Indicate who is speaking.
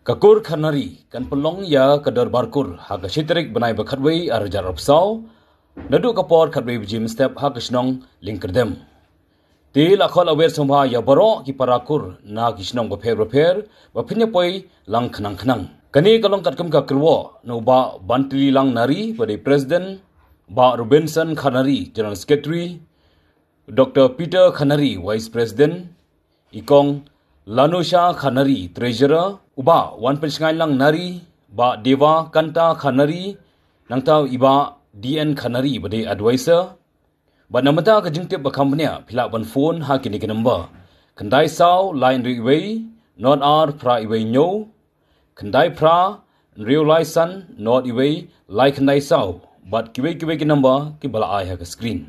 Speaker 1: Kur Kharnari kan pelong ya ke Dorbar Kur hak sitrik benai bekhatwei arjar opsau nadu kapor khatwei bjim step hak snong lingkerdem ti lakhol awer somha ya baroh ki parakur na ki snong bapher baphinya poi lang khnang kani kalong katkam ka krwo no ba bantli lang nari bade president ba Robinson Kharnari general secretary Dr Peter Kharnari vice president ikong Lanusha Kharnari treasurer uba wan pensingai lang nari ba Dewa Kanta Kharnari nangtau iba DN Kharnari bade advisor ba namata ka jingtip ba company phila ban phone ha kini ke number kandai sau line riway not r pra iway nyo kandai pra realize san not iway like kandai sau but kiwe ke number ki bala ai ha ka screen